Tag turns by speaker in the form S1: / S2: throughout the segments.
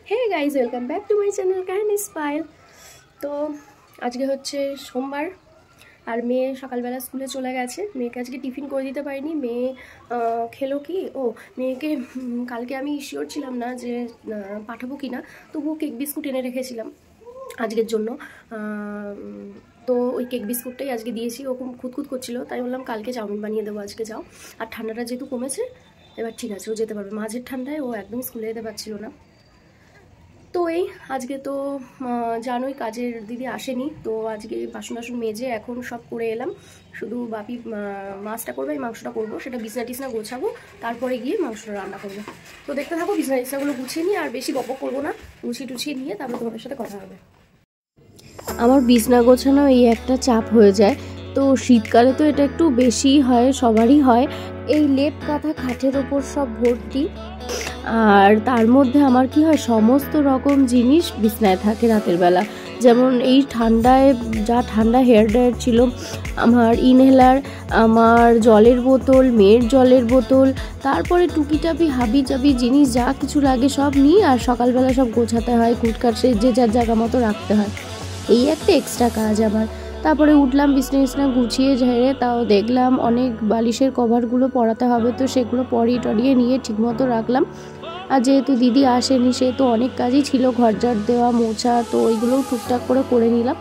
S1: Hey guys, welcome back to my channel কাহিনী স্পাইল। তো আজকে হচ্ছে সোমবার, আর মেয়ে সকালবেলা স্কুলে চলে গেছে। মেয়েকে আজকে টিফিন করে দিতে পারিনি। মেয়ে খেলো কি, মেয়েকে কালকে আমি শিওর ছিলাম না যে পাঠাবো কি না, তবুও কেক বিস্কুট এনে রেখেছিলাম আজকের জন্য। তো ওই কেক বিস্কুটটাই আজকে দিয়েছি। ও খুব খুঁতখুত করছিল, তাই বললাম কালকে চাউমিন বানিয়ে দেবো, আজকে যাও। আর ঠান্ডাটা যেহেতু কমেছে এবার ঠিক আছে, ও যেতে পারবে। মাঝের ঠান্ডায় ও একদম স্কুলে যেতে পারছিল না। তো এই আজকে তো জানোই কাজের দিদি আসেনি, তো আজকে বাসন টাসন মেজে এখন সব করে এলাম। শুধু বাপি মাছটা করবে, এই মাংসটা করবো, সেটা বিছনা টিছনা গোছাবো, তারপরে গিয়ে মাংসটা রান্না করবো। তো দেখতে থাকো, বিছনা টিছনাগুলো গুছিয়ে নিয়ে, আর বেশি বক করবো না, গুছিয়ে টুছিয়ে নিয়ে তারপর তোমাদের সাথে কথা হবে। আমার বিছনা গোছানো এই একটা চাপ হয়ে যায়, তো শীতকালে তো এটা একটু বেশিই হয়, সবারই হয়। এই লেপ কাঁথা খাটের ওপর সব ভর্তি, আর তার মধ্যে আমার কি হয়, সমস্ত রকম জিনিস বিছনায় থাকে রাতের বেলা। যেমন এই ঠান্ডায় যা ঠান্ডা হেয়ার ড্রায়ার ছিল, আমার ইনহেলার, আমার জলের বোতল, মেয়ের জলের বোতল, তারপরে টুকিটাপি হাবি জাবি জিনিস যা কিছু লাগে সব নিই, আর সকালবেলা সব গোছাতে হয়, কুটকাট যে যার জায়গা মতো রাখতে হয়। এই একটা এক্সট্রা কাজ আমার। তারপরে উঠলাম, বিছনা গুছিয়ে ঝেড়ে, তাও দেখলাম অনেক বালিশের কভারগুলো পরাতে হবে, তো সেগুলো পরিয়ে টরিয়ে নিয়ে ঠিকমতো রাখলাম। আর যেহেতু দিদি আসেনি, সেহেতু অনেক কাজই ছিল, ঘর ঝাড় দেওয়া, মোছা, তো ওইগুলোও টুকটাক করে নিলাম।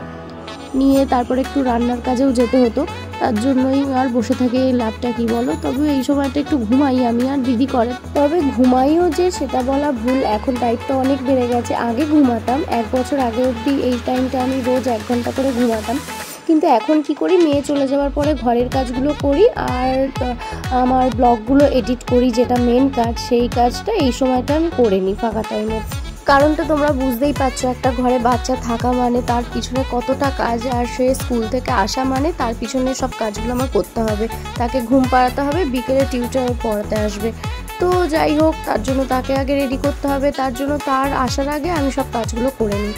S1: নিয়ে তারপরে একটু রান্নার কাজেও যেতে হতো, তার জন্যই আর বসে থাকে লাভটা কি বলো। তবে এই সময়টা একটু ঘুমাই আমি, আর দিদি করে। তবে ঘুমাইও যে সেটা বলা ভুল, এখন টাইমটা অনেক বেড়ে গেছে। আগে ঘুমাতাম, 1 বছর আগে অবধি এই টাইমটা আমি রোজ 1 ঘন্টা করে ঘুমাতাম, কিন্তু এখন কি করি, মেয়ে চলে যাওয়ার পরে ঘরের কাজগুলো করি, আর আমার ব্লগগুলো এডিট করি, যেটা মেন কাজ, সেই কাজটা এই সময়টা আমি করে নিই ফাঁকা টাইমে। কারণটা তোমরা বুঝতেই পারছো, একটা ঘরে বাচ্চা থাকা মানে তার পিছনে কতটা কাজ, আর সে স্কুল থেকে আসা মানে তার পিছনে সব কাজগুলো আমার করতে হবে। তাকে ঘুম পাড়াতে হবে, বিকেলে টিউটর পড়াতে আসবে। তো যাই হোক, তার জন্য তাকে আগে রেডি করতে হবে, তার জন্য তার আসার আগে আমি সব কাজগুলো করে নিই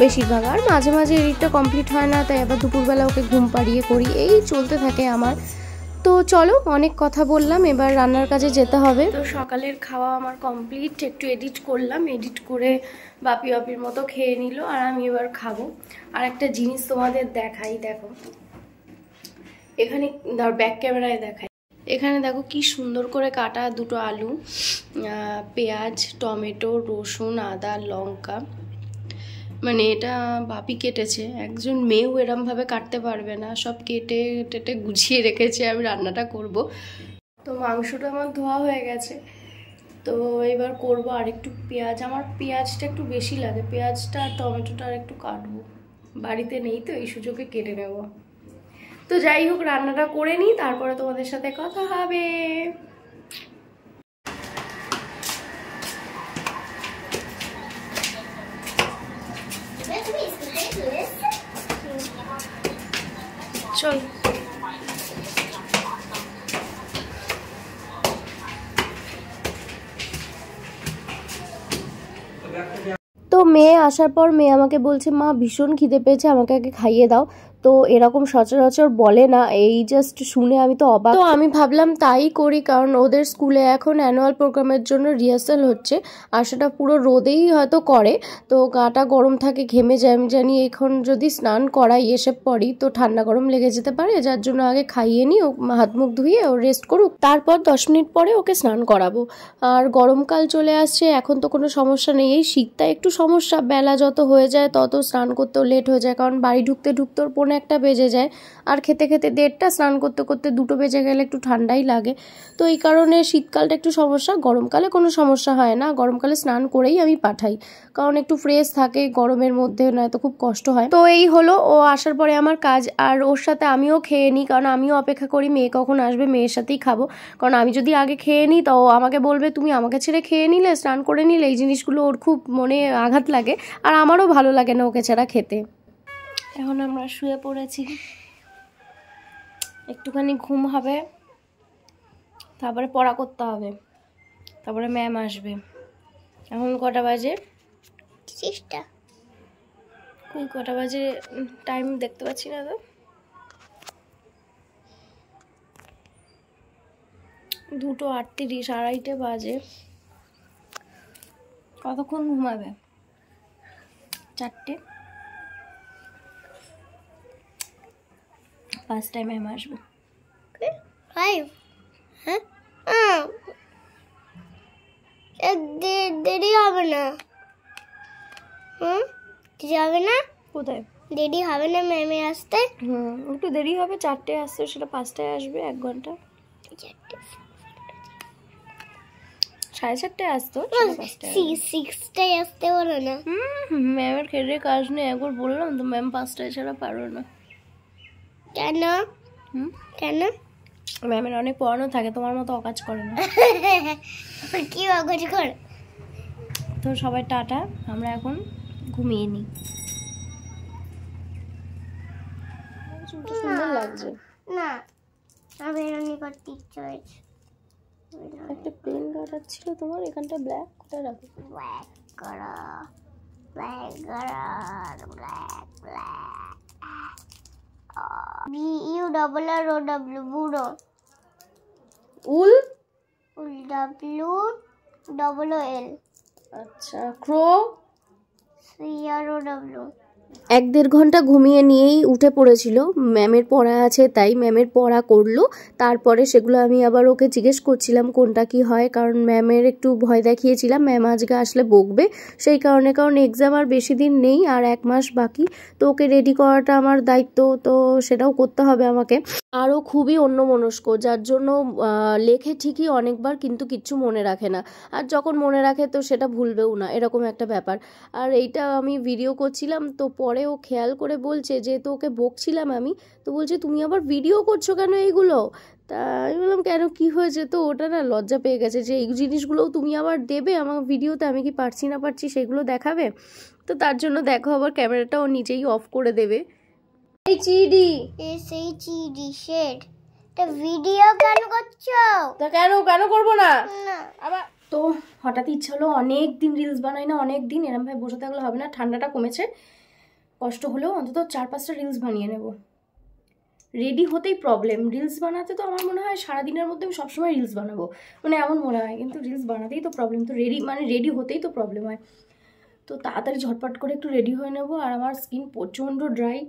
S1: বেশিরভাগ। আর মাঝে মাঝে এডিটটা কমপ্লিট হয় না, তাই আবার দুপুরবেলা ওকে ঘুম পাড়িয়ে করি, এই চলতে থাকে আমার। তো চলো, অনেক কথা বললাম, এবার রান্নার কাজে যেতে হবে। তো সকালের খাওয়া আমার কমপ্লিট, একটু এডিট করলাম, এডিট করে বাপির মতো খেয়ে নিল, আর আমি এবার খাবো। আর একটা জিনিস তোমাদের দেখাই, দেখো এখানে, ব্যাক ক্যামেরায় দেখাই। এখানে দেখো কি সুন্দর করে কাটা দুটো আলু, পেঁয়াজ, টমেটো, রসুন, আদা, লঙ্কা, মানে এটা বাপি কেটেছে। একজন মেয়েও এরমভাবে কাটতে পারবে না, সব কেটে টেটে গুছিয়ে রেখেছে, আমি রান্নাটা করব। তো মাংসটা আমার ধোয়া হয়ে গেছে, তো এবার করব। আর একটু পেঁয়াজ, আমার পেঁয়াজটা একটু বেশি লাগে, পেঁয়াজটা আর টমেটোটা আর একটু কাটবো, বাড়িতে নেই তো এই সুযোগে কেটে নেব। তো যাই হোক, রান্নাটা করে নিই, তারপরে তোমাদের সাথে কথা হবে। চল, তো মেয়ে আসার পর মেয়ে আমাকে বলছে, মা ভীষণ খিদে পেয়েছে, আমাকে আগে খাইয়ে দাও। তো এরকম সচরাচর বলে না, এই জাস্ট শুনে আমি তো অবাক। তো আমি ভাবলাম তাই করি, কারণ ওদের স্কুলে এখন অ্যানুয়াল প্রোগ্রামের জন্য রিহার্সাল হচ্ছে, আর সেটা পুরো রোদেই হয়তো করে, তো গাটা গরম থাকে, ঘেমে যায়। আমি জানি এখন যদি স্নান করাই এসে পড়ি তো ঠান্ডা গরম লেগে যেতে পারে, যার জন্য আগে খাইয়ে নিই, ও হাত মুখ ধুয়ে ও রেস্ট করুক, তারপর 10 মিনিট পরে ওকে স্নান করাবো। আর গরমকাল চলে আসছে, এখন তো কোনো সমস্যা নেই। এই শীতটা একটু সমস্যা, বেলা যত হয়ে যায় তত স্নান করতেও লেট হয়ে যায়, কারণ বাড়ি ঢুকতে ওর 1:45 বেজে যায়, আর খেতে 1:30, স্নান করতে 2 বেজে গেলে একটু ঠান্ডাই লাগে। তো এই কারণে শীতকালটা একটু সমস্যা, গরমকালে কোনো সমস্যা হয় না, গরমকালে স্নান করেই আমি পাঠাই, কারণ একটু ফ্রেশ থাকে গরমের মধ্যে, নয়তো খুব কষ্ট হয়। তো এই হলো, ও আসার পরে আমার কাজ, আর ওর সাথে আমিও খেয়ে নিই, কারণ আমিও অপেক্ষা করি মেয়ে কখন আসবে, মেয়ের সাথেই খাবো। কারণ আমি যদি আগে খেয়ে নিই তো আমাকে বলবে, তুমি আমাকে ছেড়ে খেয়ে নিলে, স্নান করে নিলে, এই জিনিসগুলো ওর খুব মনে আঘাত লাগে, আর আমারও ভালো লাগে না ওকে ছাড়া খেতে। এখন আমরা শুয়ে পড়েছি, একটুখানি ঘুম হবে, তারপরে পড়া করতে হবে, তারপরে ম্যাম আসবে। এখন কটা বাজে? 6টা। কটা বাজে টাইম দেখতে পাচ্ছি না তো, 2:38, 2:30 বাজে। কতক্ষণ ঘুমাবে? 4টে, 5টায় ম্যাম আসবে।
S2: 5 হ্যাঁ দেরি হবে না? দেরি হবে না?
S1: কোথায়
S2: দেরি হবে না ম্যামে আসতে?
S1: একটু দেরি হবে, 4টায় আসছে, সেটা 5টায় আসবে, 1 ঘন্টা। 4:30টায় আসতো,
S2: 6টায় আসতে বলো না।
S1: ম্যামের খেলে কাজ নেই, একবার বললাম তো ম্যাম 5টায় ছাড়া পারো না।
S2: কেন? কেন?
S1: ম্যামের অনেক পড়ানো থাকে, তোমার মতো অকাজ করে না।
S2: কি অকাজ করে?
S1: তো সবাই টাটা, আমরা এখন ঘুমিয়ে নিই। সুন্দর লাগছে
S2: না, আমি এরকম করতে ইচ্ছে হয়েছে।
S1: একটা পেন কাটার ছিল তোমার, এখানটা ব্ল্যাক, কোথায় রাখো?
S2: ব্ল্যাক করো, ব্ল্যাক করো, ব্ল্যাক ব্ল্যাক। BURROW বুড়ো।
S1: উল
S2: WLL।
S1: আচ্ছা, ক্রো
S2: CROW।
S1: 1-1.5 ঘন্টা ঘুমিয়ে নিয়েই উঠে পড়েছিল, ম্যামের পড়া আছে তাই ম্যামের পড়া করলো। তারপরে সেগুলো আমি আবার ওকে জিজ্ঞেস করছিলাম কোনটা কি হয়, কারণ ম্যামের একটু ভয় দেখিয়েছিলাম, ম্যাম আজকে আসলে বকবে সেই কারণে, কারণ এক্সাম আর বেশি দিন নেই, আর 1 মাস বাকি। তো ওকে রেডি করাটা আমার দায়িত্ব, তো সেটাও করতে হবে আমাকে। আরও খুবই অন্যমনস্ক, যার জন্য লেখে ঠিকই অনেকবার, কিন্তু কিচ্ছু মনে রাখে না, আর যখন মনে রাখে তো সেটা ভুলবেও না, এরকম একটা ব্যাপার। আর এইটা আমি ভিডিও করছিলাম, তো পরে ও খেয়াল করে বলছে, যেহেতু ওকে বকছিলাম আমি, তো বলছে তুমি আবার ভিডিও করছো কেন এইগুলো? তা আমি বললাম কেন, কি হয়েছে? তো ওটা না লজ্জা পেয়ে গেছে যে এই জিনিসগুলোও তুমি আবার দেবে আমার ভিডিওতে, আমি কি পারছি না পারছি সেগুলো দেখাবে। তো তার জন্য দেখো আবার ক্যামেরাটা ও নিজেই অফ করে দেবে। এই চিডি,
S2: সেই চিডি শেড, তা ভিডিও কেন করছো?
S1: তা কেন করবো না
S2: না
S1: আবার। তো হঠাৎ ইচ্ছা হলো, অনেক দিন রিলস বানাই না, অনেক দিন, এরম ভাবে বসে থাকলে হবে না, ঠান্ডাটা কমেছে, কষ্ট হলেও অন্তত 4-5টা রিলস বানিয়ে নেব। রেডি হতেই প্রবলেম, রিলস বানাতে তো আমার মনে হয় সারাদিনের মধ্যে আমি সবসময় রিলস বানাবো, মানে এমন মনে হয়, কিন্তু রিলস বানাতেই তো প্রবলেম, তো রেডি হতেই তো প্রবলেম হয়। তো তাড়াতাড়ি ঝটপট করে একটু রেডি হয়ে নেব। আর আমার স্কিন প্রচণ্ড ড্রাই,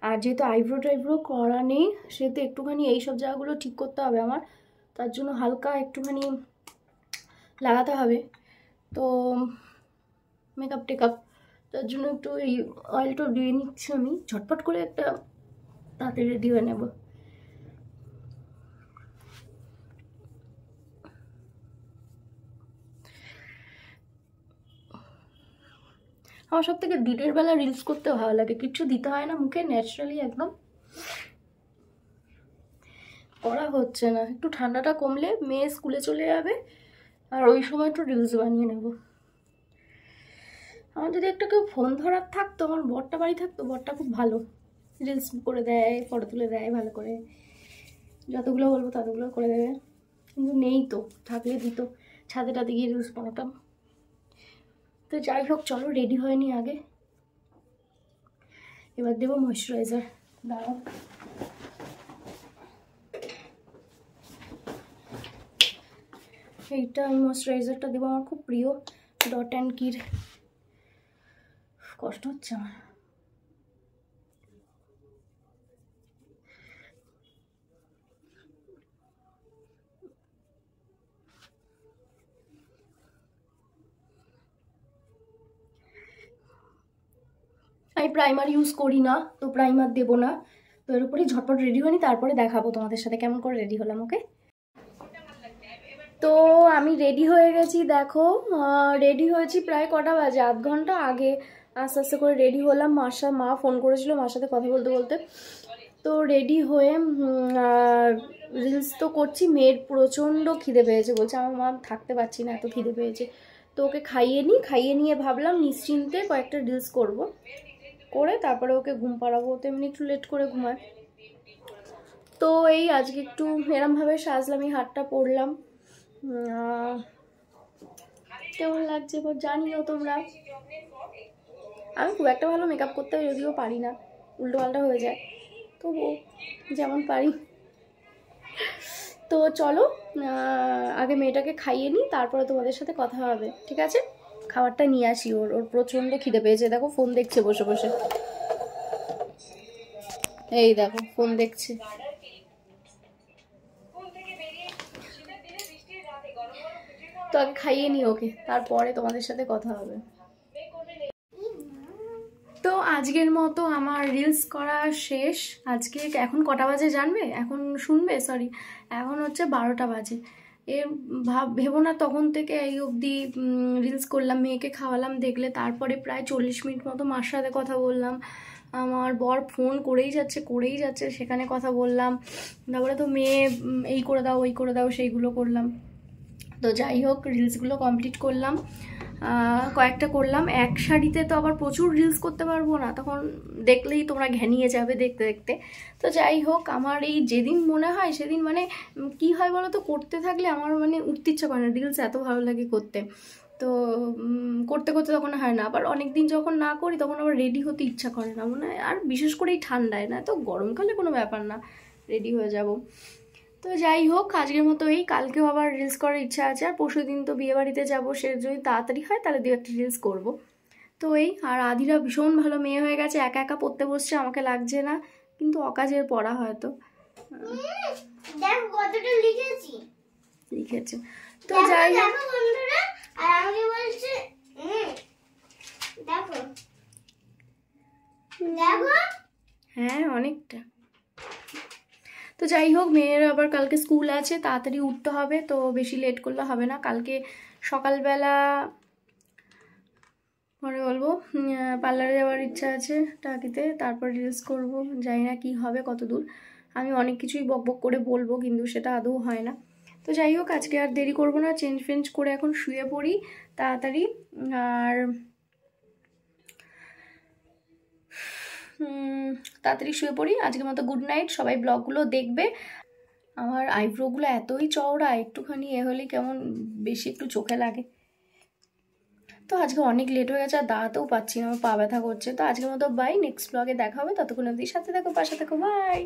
S1: আর যেহেতু আইব্রো করা নেই, সেহেতু একটুখানি এইসব জায়গাগুলো ঠিক করতে হবে আমার, তার জন্য হালকা একটুখানি লাগাতে হবে। তো মেকআপ টেকআপ, তার জন্য একটু এই অয়েলটা দিয়ে নিচ্ছি আমি, ঝটপট করে একটা তাড়াতাড়ি রেডি হয়ে নেব। আমার সব থেকে দিনের বেলা রিলস করতে ভালো লাগে, কিচ্ছু দিতে হয় না মুখে, ন্যাচারালি একদম করা হচ্ছে না। একটু ঠান্ডাটা কমলে মেয়ে স্কুলে চলে যাবে, আর ওই সময় একটু রিলস বানিয়ে নেব। আমার যদি একটা কেউ ফোন ধরার থাকতো, আমার বরটা বাড়ি থাকতো, বরটা খুব ভালো, রিলস করে দেয়, ফটো তুলে দেয় ভালো করে, যতগুলো বলবো ততগুলো করে দেবে, কিন্তু নেই তো, থাকলে দিত, ছাদে টাতে গিয়ে রিলস বানাতাম। তো যাই হোক, চলো রেডি হয়ে নি আগে, এবার দেবো ময়শ্চারাইজার। দাঁড়াও, এইটা এই ময়শ্চারাইজারটা দেবো, আমার খুব প্রিয়, ডট অ্যান্ড কির। কষ্ট হচ্ছে আমার। আমি প্রাইমার ইউজ করি না, তো প্রাইমার দেবো না, তো এর উপরেই ঝটপট রেডি হয়নি, তারপরে দেখাবো তোমাদের সাথে কেমন করে রেডি হলাম। ওকে, তো আমি রেডি হয়ে গেছি, দেখো রেডি হয়েছি প্রায় কটা বাজে, 1/2 ঘন্টা আগে আস্তে আস্তে করে রেডি হলাম। মা ফোন করেছিল, মার সাথে কথা বলতে বলতে, তো রেডি হয়ে রিলস তো করছি। মেয়ের প্রচণ্ড খিদে পেয়েছে, বলছে আমার মা থাকতে পারছি না, এত খিদে পেয়েছে। তো ওকে খাইয়ে নিয়ে ভাবলাম নিশ্চিন্তে কয়েকটা রিলস করে তারপরে ওকে ঘুম পাড়াবো, তো এমনি একটু লেট করে ঘুমায়। তো এই আজকে একটু এরমভাবে সাজলাম, এই হাতটা পরলাম, কেমন লাগছে এবার জানিও তোমরা। আমি খুব একটা ভালো মেকআপ করতে যদিও পারি না, উল্টো পাল্টা হয়ে যায়, তবু যেমন পারি। তো চলো আগে মেয়েটাকে খাইয়ে নিই, তারপরে তোমাদের সাথে কথা হবে, ঠিক আছে? খাও। খাবারটা নিয়ে আসি। ওর ওর প্রচণ্ড খিদে পেয়েছে, দেখো ফোন দেখছে বসে বসে, এই দেখো ফোন দেখছে। তো আগে খাইয়ে নি ওকে, তারপরে তোমাদের সাথে কথা হবে। তো আজকের মতো আমার রিলস করা শেষ। আজকে এখন কটা বাজে জানবে? এখন শুনবে, সরি, এখন হচ্ছে 12টা বাজে। এর ভেবো না তখন থেকে এই অবধি রিলস করলাম, মেয়েকে খাওয়ালাম দেখলে, তারপরে প্রায় 40 মিনিট মতো মার সাথে কথা বললাম। আমার বর ফোন করেই যাচ্ছে, সেখানে কথা বললাম। তারপরে তো মেয়ে এই করে দাও ওই করে দাও সেইগুলো করলাম। তো যাই হোক, রিলসগুলো কমপ্লিট করলাম, কয়েকটা করলাম। এক শাড়িতে তো আবার প্রচুর রিলস করতে পারবো না, তখন দেখলেই তোমরা ঘেনিয়ে যাবে দেখতে দেখতে। তো যাই হোক, আমার এই যেদিন মনে হয় সেদিন মানে কি হয় বলো তো, করতে থাকলে আমার মানে উঠতে ইচ্ছা করে না, রিলস এত ভালো লাগে করতে। তো করতে করতে তখন হয় না, আবার অনেক দিন যখন না করি তখন আবার রেডি হতে ইচ্ছা করে না, মনে হয় আর বিশেষ করে এই ঠান্ডায়, না তো গরমকালে কোনো ব্যাপার না, রেডি হয়ে যাব। তো যাই হোক, আজকের মতো এই, কালকেও আবার রিলস করার ইচ্ছা আছে, আর পরশু দিন তো বিয়ে বাড়িতে যাবো, সে যদি তাড়াতাড়ি হয় তাহলে 2-1টা রিলস করবো। তো এই, আর আদিরা ভীষণ ভালো মেয়ে হয়ে গেছে, একা একা পড়তে বসছে, আমাকে লাগছে না, কিন্তু অকাজের পড়া হয়তো
S2: দেখো কতটা লিখেছি,
S1: লিখেছে। তো যাই হোক
S2: বন্ধুরা, আর আমাকে বলছে দেখো দেখো,
S1: হ্যাঁ অনেকটা। তো যাই হোক, মেয়ের আবার কালকে স্কুল আছে, তাড়াতাড়ি উঠতে হবে, তো বেশি লেট করলে হবে না। কালকে সকালবেলা পরে বলবো, পার্লারে যাওয়ার ইচ্ছা আছে টাকিতে, তারপর রিলস করব, জানি না কি হবে কত দূর। আমি অনেক কিছুই বক বক করে বলবো, কিন্তু সেটা আদৌ হয় না। তো যাই হোক, আজকে আর দেরি করব না, চেঞ্জ ফেঞ্জ করে এখন শুয়ে পড়ি তাড়াতাড়ি। আর তাড়াতাড়ি শুয়ে পড়ি। আজকের মতো গুড নাইট। সবাই ব্লগগুলো দেখবে। আমার আইব্রোগুলো এতই চওড়া, একটুখানি এ হলেই কেমন বেশি একটু চোখে লাগে। তো আজকে অনেক লেট হয়ে গেছে, আর দাঁড়াতেও পাচ্ছি না, আমার পা ব্যথা করছে। তো আজকের মতো বাই, নেক্সট ব্লগে দেখা হবে, ততক্ষণ অবধি সাথে থাকো, পাশে থাকো, বাই।